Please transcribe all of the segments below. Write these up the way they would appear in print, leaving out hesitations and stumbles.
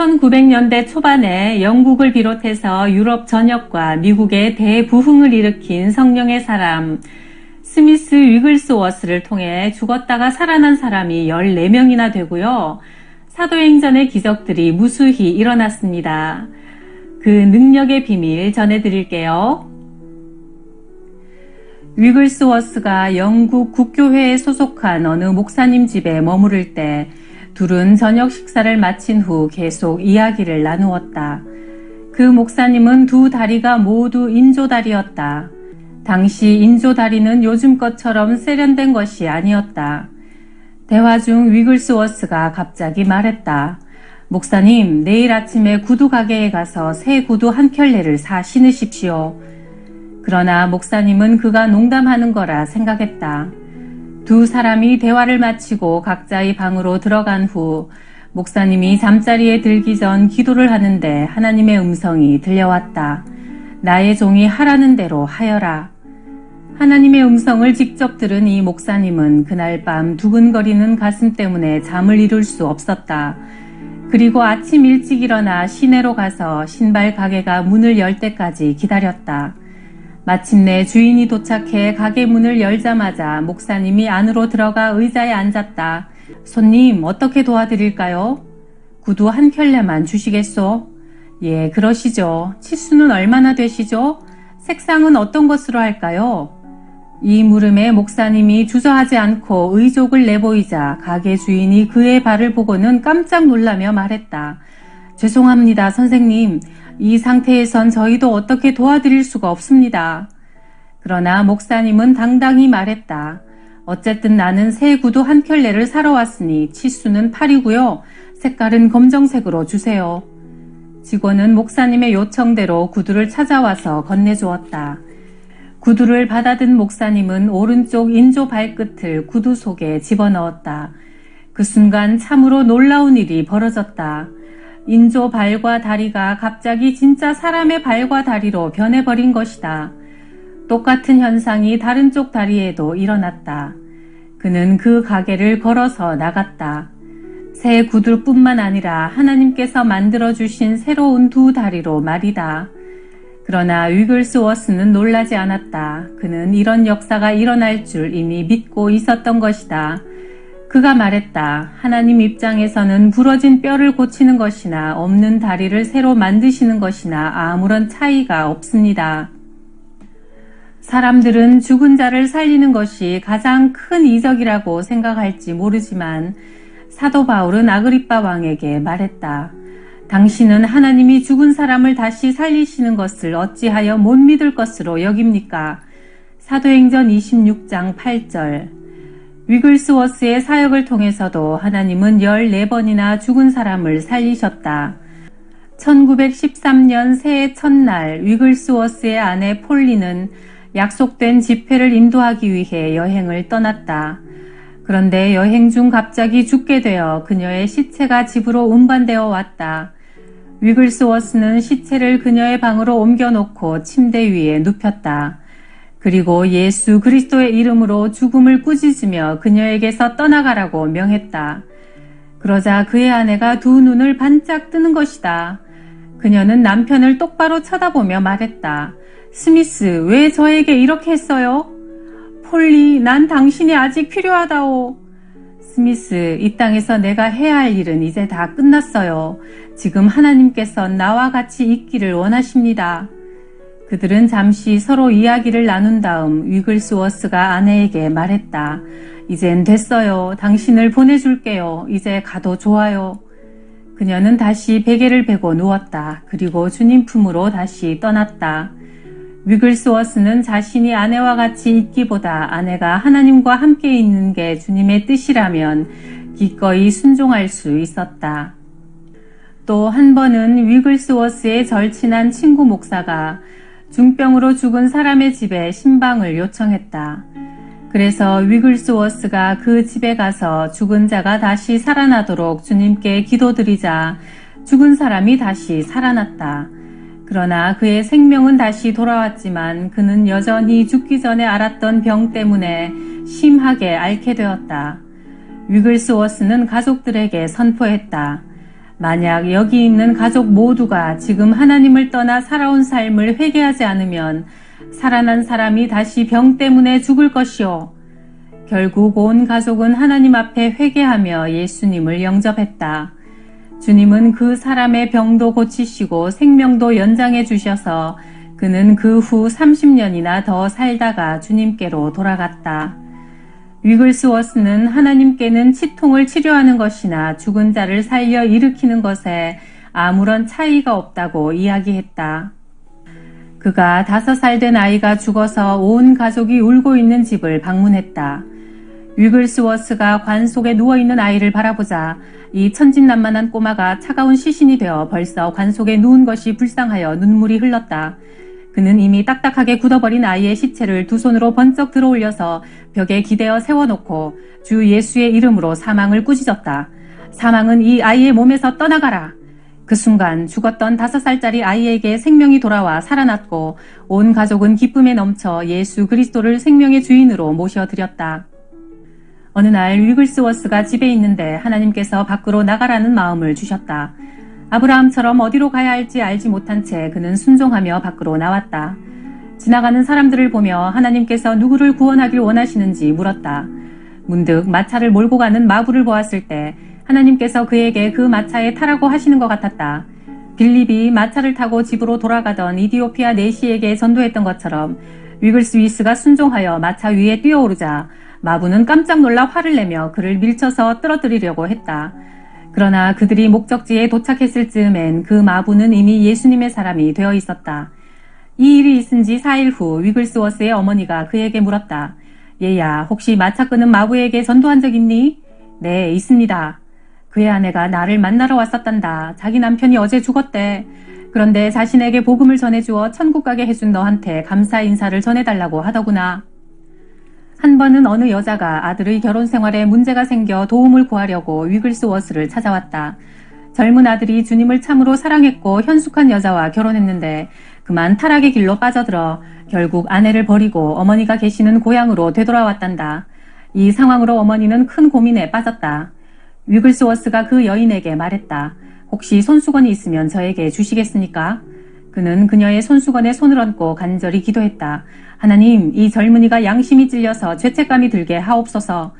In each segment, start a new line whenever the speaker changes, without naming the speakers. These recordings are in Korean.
1900년대 초반에 영국을 비롯해서 유럽 전역과 미국의 대부흥을 일으킨 성령의 사람 스미스 위글스워스를 통해 죽었다가 살아난 사람이 14명이나 되고요. 사도행전의 기적들이 무수히 일어났습니다. 그 능력의 비밀 전해드릴게요. 위글스워스가 영국 국교회에 소속한 어느 목사님 집에 머무를 때 둘은 저녁 식사를 마친 후 계속 이야기를 나누었다. 그 목사님은 두 다리가 모두 인조다리였다. 당시 인조다리는 요즘 것처럼 세련된 것이 아니었다. 대화 중 위글스워스가 갑자기 말했다. 목사님, 내일 아침에 구두 가게에 가서 새 구두 한 켤레를 사 신으십시오. 그러나 목사님은 그가 농담하는 거라 생각했다. 두 사람이 대화를 마치고 각자의 방으로 들어간 후 목사님이 잠자리에 들기 전 기도를 하는데 하나님의 음성이 들려왔다. 나의 종이 하라는 대로 하여라. 하나님의 음성을 직접 들은 이 목사님은 그날 밤 두근거리는 가슴 때문에 잠을 이룰 수 없었다. 그리고 아침 일찍 일어나 시내로 가서 신발 가게가 문을 열 때까지 기다렸다. 마침내 주인이 도착해 가게 문을 열자마자 목사님이 안으로 들어가 의자에 앉았다. 손님, 어떻게 도와드릴까요? 구두 한 켤레만 주시겠소? 예, 그러시죠. 치수는 얼마나 되시죠? 색상은 어떤 것으로 할까요? 이 물음에 목사님이 주저하지 않고 의족을 내보이자 가게 주인이 그의 발을 보고는 깜짝 놀라며 말했다. 죄송합니다, 선생님. 이 상태에선 저희도 어떻게 도와드릴 수가 없습니다. 그러나 목사님은 당당히 말했다. 어쨌든 나는 새 구두 한 켤레를 사러 왔으니 치수는 8이고요. 색깔은 검정색으로 주세요. 직원은 목사님의 요청대로 구두를 찾아와서 건네주었다. 구두를 받아든 목사님은 오른쪽 인조 발끝을 구두 속에 집어넣었다. 그 순간 참으로 놀라운 일이 벌어졌다. 인조 발과 다리가 갑자기 진짜 사람의 발과 다리로 변해버린 것이다. 똑같은 현상이 다른 쪽 다리에도 일어났다. 그는 그 가게를 걸어서 나갔다. 새 구두뿐만 아니라 하나님께서 만들어주신 새로운 두 다리로 말이다. 그러나 위글스워스는 놀라지 않았다. 그는 이런 역사가 일어날 줄 이미 믿고 있었던 것이다. 그가 말했다. 하나님 입장에서는 부러진 뼈를 고치는 것이나 없는 다리를 새로 만드시는 것이나 아무런 차이가 없습니다. 사람들은 죽은 자를 살리는 것이 가장 큰 이적이라고 생각할지 모르지만 사도 바울은 아그리빠 왕에게 말했다. 당신은 하나님이 죽은 사람을 다시 살리시는 것을 어찌하여 못 믿을 것으로 여깁니까? 사도행전 26장 8절. 위글스워스의 사역을 통해서도 하나님은 14번이나 죽은 사람을 살리셨다. 1913년 새해 첫날 위글스워스의 아내 폴리는 약속된 집회를 인도하기 위해 여행을 떠났다. 그런데 여행 중 갑자기 죽게 되어 그녀의 시체가 집으로 운반되어 왔다. 위글스워스는 시체를 그녀의 방으로 옮겨놓고 침대 위에 눕혔다. 그리고 예수 그리스도의 이름으로 죽음을 꾸짖으며 그녀에게서 떠나가라고 명했다. 그러자 그의 아내가 두 눈을 반짝 뜨는 것이다. 그녀는 남편을 똑바로 쳐다보며 말했다. 스미스, 왜 저에게 이렇게 했어요? 폴리, 난 당신이 아직 필요하다오. 스미스, 이 땅에서 내가 해야 할 일은 이제 다 끝났어요. 지금 하나님께서 나와 같이 있기를 원하십니다. 그들은 잠시 서로 이야기를 나눈 다음 위글스워스가 아내에게 말했다. 이젠 됐어요. 당신을 보내줄게요. 이제 가도 좋아요. 그녀는 다시 베개를 베고 누웠다. 그리고 주님 품으로 다시 떠났다. 위글스워스는 자신이 아내와 같이 있기보다 아내가 하나님과 함께 있는 게 주님의 뜻이라면 기꺼이 순종할 수 있었다. 또 한 번은 위글스워스의 절친한 친구 목사가 중병으로 죽은 사람의 집에 신방을 요청했다. 그래서 위글스워스가 그 집에 가서 죽은 자가 다시 살아나도록 주님께 기도드리자 죽은 사람이 다시 살아났다. 그러나 그의 생명은 다시 돌아왔지만 그는 여전히 죽기 전에 앓았던 병 때문에 심하게 앓게 되었다. 위글스워스는 가족들에게 선포했다. 만약 여기 있는 가족 모두가 지금 하나님을 떠나 살아온 삶을 회개하지 않으면 살아난 사람이 다시 병 때문에 죽을 것이요. 결국 온 가족은 하나님 앞에 회개하며 예수님을 영접했다. 주님은 그 사람의 병도 고치시고 생명도 연장해 주셔서 그는 그 후 30년이나 더 살다가 주님께로 돌아갔다. 위글스워스는 하나님께는 치통을 치료하는 것이나 죽은 자를 살려 일으키는 것에 아무런 차이가 없다고 이야기했다. 그가 5살 된 아이가 죽어서 온 가족이 울고 있는 집을 방문했다. 위글스워스가 관 속에 누워있는 아이를 바라보자 이 천진난만한 꼬마가 차가운 시신이 되어 벌써 관 속에 누운 것이 불쌍하여 눈물이 흘렀다. 그는 이미 딱딱하게 굳어버린 아이의 시체를 두 손으로 번쩍 들어올려서 벽에 기대어 세워놓고 주 예수의 이름으로 사망을 꾸짖었다. 사망은 이 아이의 몸에서 떠나가라. 그 순간 죽었던 5살짜리 아이에게 생명이 돌아와 살아났고 온 가족은 기쁨에 넘쳐 예수 그리스도를 생명의 주인으로 모셔드렸다. 어느 날 위글스워스가 집에 있는데 하나님께서 밖으로 나가라는 마음을 주셨다. 아브라함처럼 어디로 가야 할지 알지 못한 채 그는 순종하며 밖으로 나왔다. 지나가는 사람들을 보며 하나님께서 누구를 구원하길 원하시는지 물었다. 문득 마차를 몰고 가는 마부를 보았을 때 하나님께서 그에게 그 마차에 타라고 하시는 것 같았다. 빌립이 마차를 타고 집으로 돌아가던 이디오피아 내시에게 전도했던 것처럼 위글스위스가 순종하여 마차 위에 뛰어오르자 마부는 깜짝 놀라 화를 내며 그를 밀쳐서 떨어뜨리려고 했다. 그러나 그들이 목적지에 도착했을 즈음엔 그 마부는 이미 예수님의 사람이 되어 있었다. 이 일이 있은 지 4일 후 위글스워스의 어머니가 그에게 물었다. 얘야, 혹시 마차 끄는 마부에게 전도한 적 있니? 네, 있습니다. 그의 아내가 나를 만나러 왔었단다. 자기 남편이 어제 죽었대. 그런데 자신에게 복음을 전해주어 천국 가게 해준 너한테 감사 인사를 전해달라고 하더구나. 한 번은 어느 여자가 아들의 결혼 생활에 문제가 생겨 도움을 구하려고 위글스워스를 찾아왔다. 젊은 아들이 주님을 참으로 사랑했고 현숙한 여자와 결혼했는데 그만 타락의 길로 빠져들어 결국 아내를 버리고 어머니가 계시는 고향으로 되돌아왔단다. 이 상황으로 어머니는 큰 고민에 빠졌다. 위글스워스가 그 여인에게 말했다. 혹시 손수건이 있으면 저에게 주시겠습니까? 그는 그녀의 손수건에 손을 얹고 간절히 기도했다. 하나님, 이 젊은이가 양심이 찔려서 죄책감이 들게 하옵소서.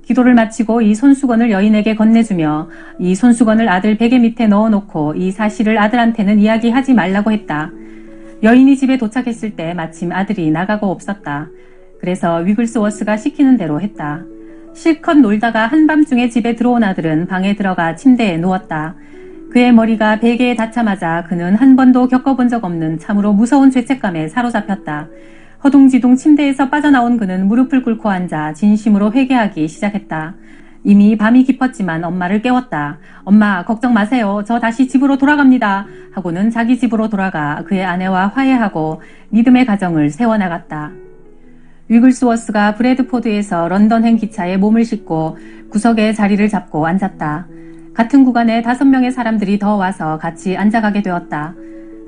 기도를 마치고 이 손수건을 여인에게 건네주며 이 손수건을 아들 베개 밑에 넣어놓고 이 사실을 아들한테는 이야기하지 말라고 했다. 여인이 집에 도착했을 때 마침 아들이 나가고 없었다. 그래서 위글스워스가 시키는 대로 했다. 실컷 놀다가 한밤중에 집에 들어온 아들은 방에 들어가 침대에 누웠다. 그의 머리가 베개에 닿자마자 그는 한 번도 겪어본 적 없는 참으로 무서운 죄책감에 사로잡혔다. 허둥지둥 침대에서 빠져나온 그는 무릎을 꿇고 앉아 진심으로 회개하기 시작했다. 이미 밤이 깊었지만 엄마를 깨웠다. 엄마, 걱정 마세요. 저 다시 집으로 돌아갑니다. 하고는 자기 집으로 돌아가 그의 아내와 화해하고 믿음의 가정을 세워나갔다. 위글스워스가 브래드포드에서 런던행 기차에 몸을 싣고 구석에 자리를 잡고 앉았다. 같은 구간에 5명의 사람들이 더 와서 같이 앉아가게 되었다.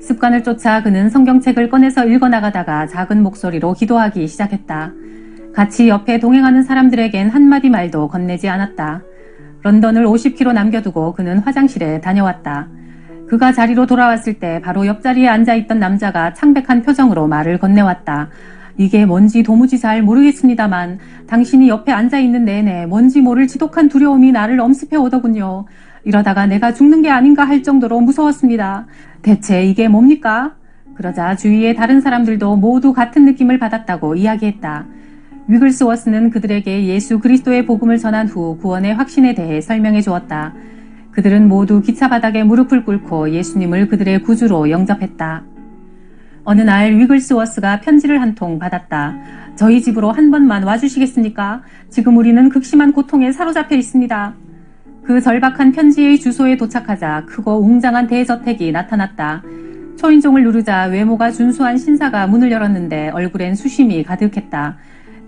습관을 쫓아 그는 성경책을 꺼내서 읽어나가다가 작은 목소리로 기도하기 시작했다. 같이 옆에 동행하는 사람들에겐 한마디 말도 건네지 않았다. 런던을 50km 남겨두고 그는 화장실에 다녀왔다. 그가 자리로 돌아왔을 때 바로 옆자리에 앉아있던 남자가 창백한 표정으로 말을 건네왔다. 이게 뭔지 도무지 잘 모르겠습니다만 당신이 옆에 앉아있는 내내 뭔지 모를 지독한 두려움이 나를 엄습해 오더군요. 이러다가 내가 죽는 게 아닌가 할 정도로 무서웠습니다. 대체 이게 뭡니까? 그러자 주위의 다른 사람들도 모두 같은 느낌을 받았다고 이야기했다. 위글스워스는 그들에게 예수 그리스도의 복음을 전한 후 구원의 확신에 대해 설명해 주었다. 그들은 모두 기차 바닥에 무릎을 꿇고 예수님을 그들의 구주로 영접했다. 어느 날 위글스워스가 편지를 한 통 받았다. 저희 집으로 한 번만 와주시겠습니까? 지금 우리는 극심한 고통에 사로잡혀 있습니다. 그 절박한 편지의 주소에 도착하자 크고 웅장한 대저택이 나타났다. 초인종을 누르자 외모가 준수한 신사가 문을 열었는데 얼굴엔 수심이 가득했다.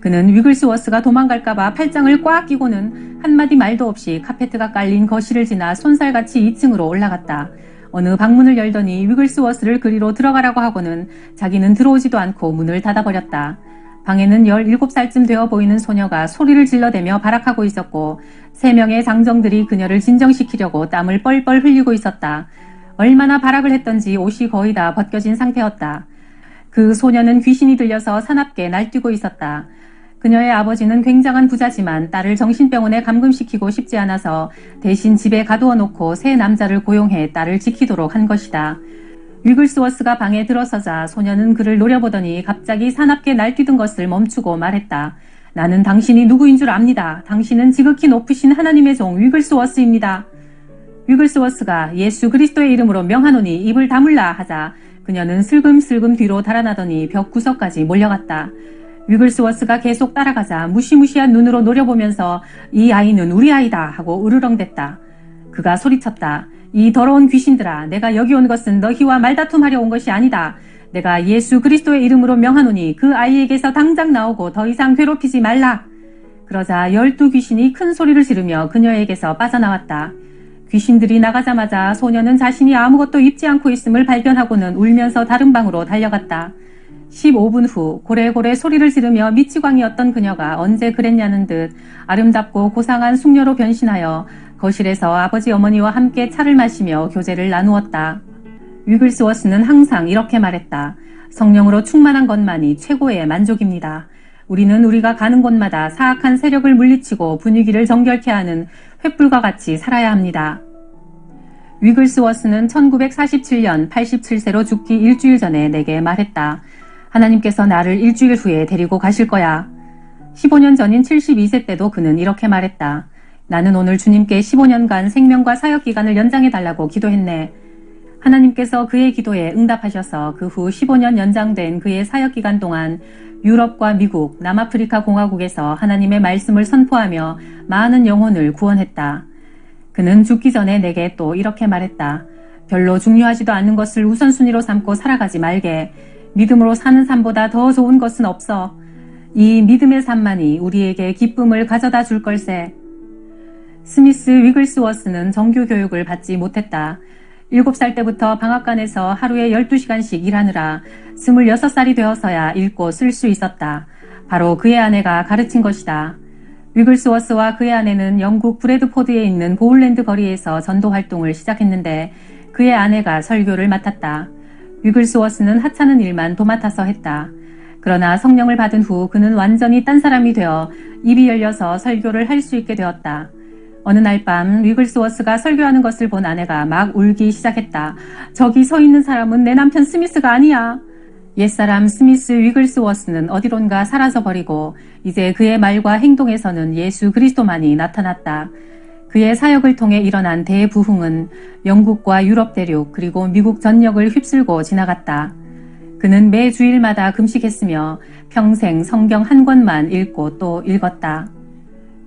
그는 위글스워스가 도망갈까봐 팔짱을 꽉 끼고는 한마디 말도 없이 카페트가 깔린 거실을 지나 손살같이 2층으로 올라갔다. 어느 방문을 열더니 위글스워스를 그리로 들어가라고 하고는 자기는 들어오지도 않고 문을 닫아버렸다. 방에는 17살쯤 되어 보이는 소녀가 소리를 질러대며 발악하고 있었고 3명의 장정들이 그녀를 진정시키려고 땀을 뻘뻘 흘리고 있었다. 얼마나 발악을 했던지 옷이 거의 다 벗겨진 상태였다. 그 소녀는 귀신이 들려서 사납게 날뛰고 있었다. 그녀의 아버지는 굉장한 부자지만 딸을 정신병원에 감금시키고 싶지 않아서 대신 집에 가두어 놓고 세 남자를 고용해 딸을 지키도록 한 것이다. 위글스워스가 방에 들어서자 소녀는 그를 노려보더니 갑자기 사납게 날뛰던 것을 멈추고 말했다. 나는 당신이 누구인 줄 압니다. 당신은 지극히 높으신 하나님의 종 위글스워스입니다. 위글스워스가 예수 그리스도의 이름으로 명하노니 입을 다물라 하자 그녀는 슬금슬금 뒤로 달아나더니 벽 구석까지 몰려갔다. 위글스워스가 계속 따라가자 무시무시한 눈으로 노려보면서 이 아이는 우리 아이다 하고 으르렁댔다. 그가 소리쳤다. 이 더러운 귀신들아, 내가 여기 온 것은 너희와 말다툼하려 온 것이 아니다. 내가 예수 그리스도의 이름으로 명하노니 그 아이에게서 당장 나오고 더 이상 괴롭히지 말라. 그러자 12귀신이 큰 소리를 지르며 그녀에게서 빠져나왔다. 귀신들이 나가자마자 소녀는 자신이 아무것도 입지 않고 있음을 발견하고는 울면서 다른 방으로 달려갔다. 15분 후 고래고래 소리를 지르며 미치광이었던 그녀가 언제 그랬냐는 듯 아름답고 고상한 숙녀로 변신하여 거실에서 아버지 어머니와 함께 차를 마시며 교제를 나누었다. 위글스워스는 항상 이렇게 말했다. 성령으로 충만한 것만이 최고의 만족입니다. 우리는 우리가 가는 곳마다 사악한 세력을 물리치고 분위기를 정결케 하는 횃불과 같이 살아야 합니다. 위글스워스는 1947년 87세로 죽기 일주일 전에 내게 말했다. 하나님께서 나를 일주일 후에 데리고 가실 거야. 15년 전인 72세 때도 그는 이렇게 말했다. 나는 오늘 주님께 15년간 생명과 사역기간을 연장해달라고 기도했네. 하나님께서 그의 기도에 응답하셔서 그 후 15년 연장된 그의 사역기간 동안 유럽과 미국, 남아프리카 공화국에서 하나님의 말씀을 선포하며 많은 영혼을 구원했다. 그는 죽기 전에 내게 또 이렇게 말했다. 별로 중요하지도 않은 것을 우선순위로 삼고 살아가지 말게. 믿음으로 사는 삶보다 더 좋은 것은 없어. 이 믿음의 삶만이 우리에게 기쁨을 가져다 줄 걸세. 스미스 위글스워스는 정규 교육을 받지 못했다. 7살 때부터 방앗간에서 하루에 12시간씩 일하느라 26살이 되어서야 읽고 쓸 수 있었다. 바로 그의 아내가 가르친 것이다. 위글스워스와 그의 아내는 영국 브래드포드에 있는 보울랜드 거리에서 전도 활동을 시작했는데 그의 아내가 설교를 맡았다. 위글스워스는 하찮은 일만 도맡아서 했다. 그러나 성령을 받은 후 그는 완전히 딴 사람이 되어 입이 열려서 설교를 할 수 있게 되었다. 어느 날 밤 위글스워스가 설교하는 것을 본 아내가 막 울기 시작했다. 저기 서 있는 사람은 내 남편 스미스가 아니야. 옛사람 스미스 위글스워스는 어디론가 사라져버리고 이제 그의 말과 행동에서는 예수 그리스도만이 나타났다. 그의 사역을 통해 일어난 대부흥은 영국과 유럽 대륙 그리고 미국 전역을 휩쓸고 지나갔다. 그는 매 주일마다 금식했으며 평생 성경 한 권만 읽고 또 읽었다.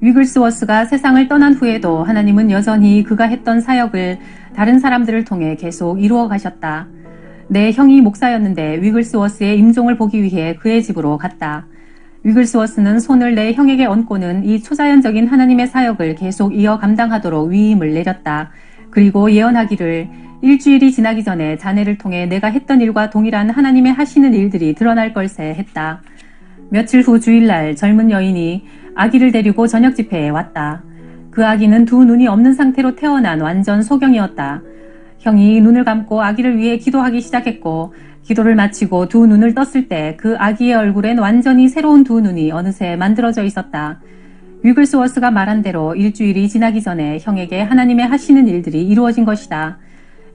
위글스워스가 세상을 떠난 후에도 하나님은 여전히 그가 했던 사역을 다른 사람들을 통해 계속 이루어 가셨다. 내 형이 목사였는데 위글스워스의 임종을 보기 위해 그의 집으로 갔다. 위글스워스는 손을 내 형에게 얹고는 이 초자연적인 하나님의 사역을 계속 이어 감당하도록 위임을 내렸다. 그리고 예언하기를 일주일이 지나기 전에 자네를 통해 내가 했던 일과 동일한 하나님의 하시는 일들이 드러날 걸세 했다. 며칠 후 주일날 젊은 여인이 아기를 데리고 저녁 집회에 왔다. 그 아기는 두 눈이 없는 상태로 태어난 완전 소경이었다. 형이 눈을 감고 아기를 위해 기도하기 시작했고 기도를 마치고 두 눈을 떴을 때 그 아기의 얼굴엔 완전히 새로운 두 눈이 어느새 만들어져 있었다. 위글스워스가 말한 대로 일주일이 지나기 전에 형에게 하나님의 하시는 일들이 이루어진 것이다.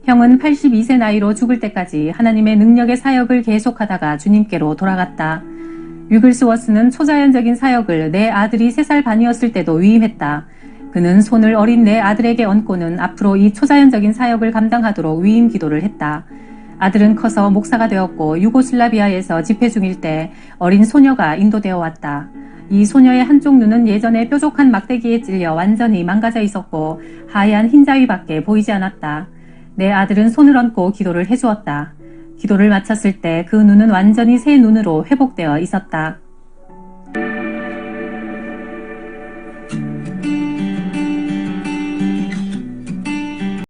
형은 82세 나이로 죽을 때까지 하나님의 능력의 사역을 계속하다가 주님께로 돌아갔다. 위글스워스는 초자연적인 사역을 내 아들이 3살 반이었을 때도 위임했다. 그는 손을 어린 내 아들에게 얹고는 앞으로 이 초자연적인 사역을 감당하도록 위임 기도를 했다. 아들은 커서 목사가 되었고 유고슬라비아에서 집회 중일 때 어린 소녀가 인도되어 왔다. 이 소녀의 한쪽 눈은 예전에 뾰족한 막대기에 찔려 완전히 망가져 있었고 하얀 흰자위밖에 보이지 않았다. 내 아들은 손을 얹고 기도를 해주었다. 기도를 마쳤을 때 그 눈은 완전히 새 눈으로 회복되어 있었다.